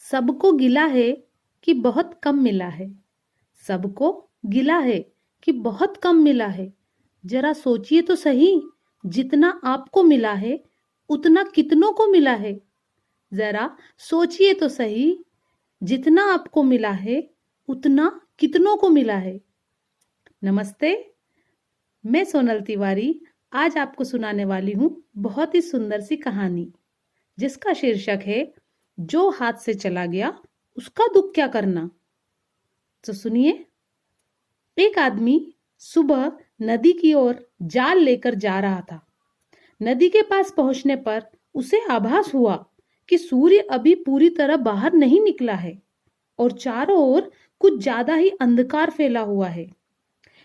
सबको गिला है कि बहुत कम मिला है। सबको गिला है कि बहुत कम मिला है। जरा सोचिए तो सही, जितना आपको मिला है उतना कितनों को मिला है। जरा सोचिए तो सही, जितना आपको मिला है उतना कितनों को मिला है। नमस्ते, मैं सोनल तिवारी आज आपको सुनाने वाली हूँ बहुत ही सुंदर सी कहानी, जिसका शीर्षक है जो हाथ से चला गया उसका दुख क्या करना। तो सुनिए। एक आदमी सुबह नदी की ओर जाल लेकर जा रहा था। नदी के पास पहुंचने पर उसे आभास हुआ कि सूर्य अभी पूरी तरह बाहर नहीं निकला है और चारों ओर कुछ ज्यादा ही अंधकार फैला हुआ है।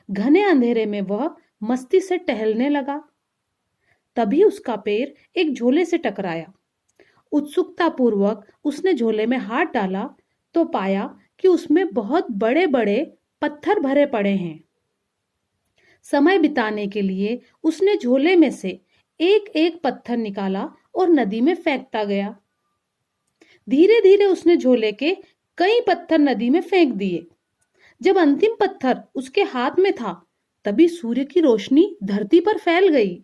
घने अंधेरे में वह मस्ती से टहलने लगा। तभी उसका पैर एक झोले से टकराया। उत्सुकता पूर्वक उसने झोले में हाथ डाला तो पाया कि उसमें बहुत बड़े बड़े पत्थर भरे पड़े हैं। समय बिताने के लिए उसने झोले में से एक एक पत्थर निकाला और नदी में फेंकता गया। धीरे धीरे उसने झोले के कई पत्थर नदी में फेंक दिए। जब अंतिम पत्थर उसके हाथ में था, तभी सूर्य की रोशनी धरती पर फैल गई।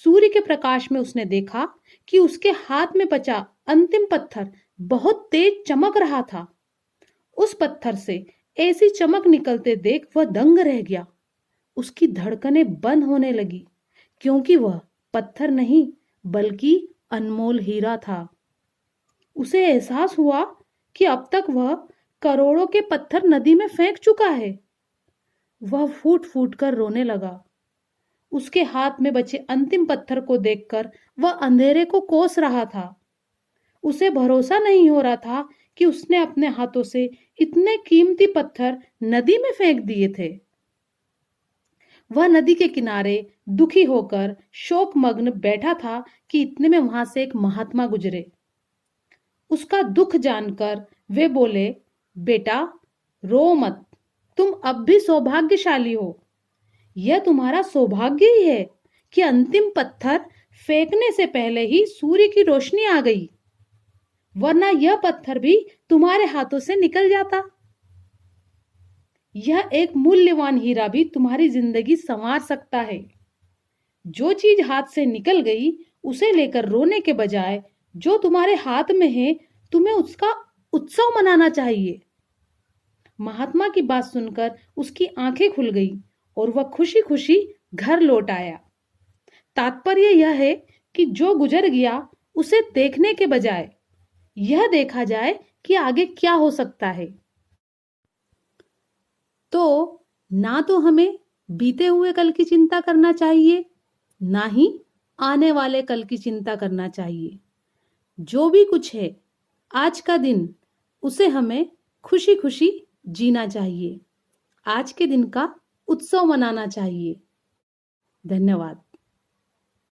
सूर्य के प्रकाश में उसने देखा कि उसके हाथ में बचा अंतिम पत्थर बहुत तेज चमक रहा था। उस पत्थर से ऐसी चमक निकलते देख वह दंग रह गया। उसकी धड़कनें बंद होने लगी, क्योंकि वह पत्थर नहीं बल्कि अनमोल हीरा था। उसे एहसास हुआ कि अब तक वह करोड़ों के पत्थर नदी में फेंक चुका है। वह फूट फूट कर रोने लगा। उसके हाथ में बचे अंतिम पत्थर को देखकर वह अंधेरे को कोस रहा था। उसे भरोसा नहीं हो रहा था कि उसने अपने हाथों से इतने कीमती पत्थर नदी में फेंक दिए थे। वह नदी के किनारे दुखी होकर शोकमग्न बैठा था कि इतने में वहां से एक महात्मा गुजरे। उसका दुख जानकर वे बोले, बेटा रो मत, तुम अब भी सौभाग्यशाली हो। यह तुम्हारा सौभाग्य ही है कि अंतिम पत्थर फेंकने से पहले ही सूर्य की रोशनी आ गई, वरना यह पत्थर भी तुम्हारे हाथों से निकल जाता। यह एक मूल्यवान हीरा भी तुम्हारी जिंदगी संवार सकता है। जो चीज हाथ से निकल गई उसे लेकर रोने के बजाय जो तुम्हारे हाथ में है तुम्हें उसका उत्सव मनाना चाहिए। महात्मा की बात सुनकर उसकी आंखें खुल गई और वह खुशी खुशी घर लौट आया। तात्पर्य यह है कि जो गुजर गया उसे देखने के बजाय यह देखा जाए कि आगे क्या हो सकता है। तो ना तो हमें बीते हुए कल की चिंता करना चाहिए, ना ही आने वाले कल की चिंता करना चाहिए। जो भी कुछ है आज का दिन, उसे हमें खुशी खुशी जीना चाहिए। आज के दिन का उत्सव मनाना चाहिए। धन्यवाद।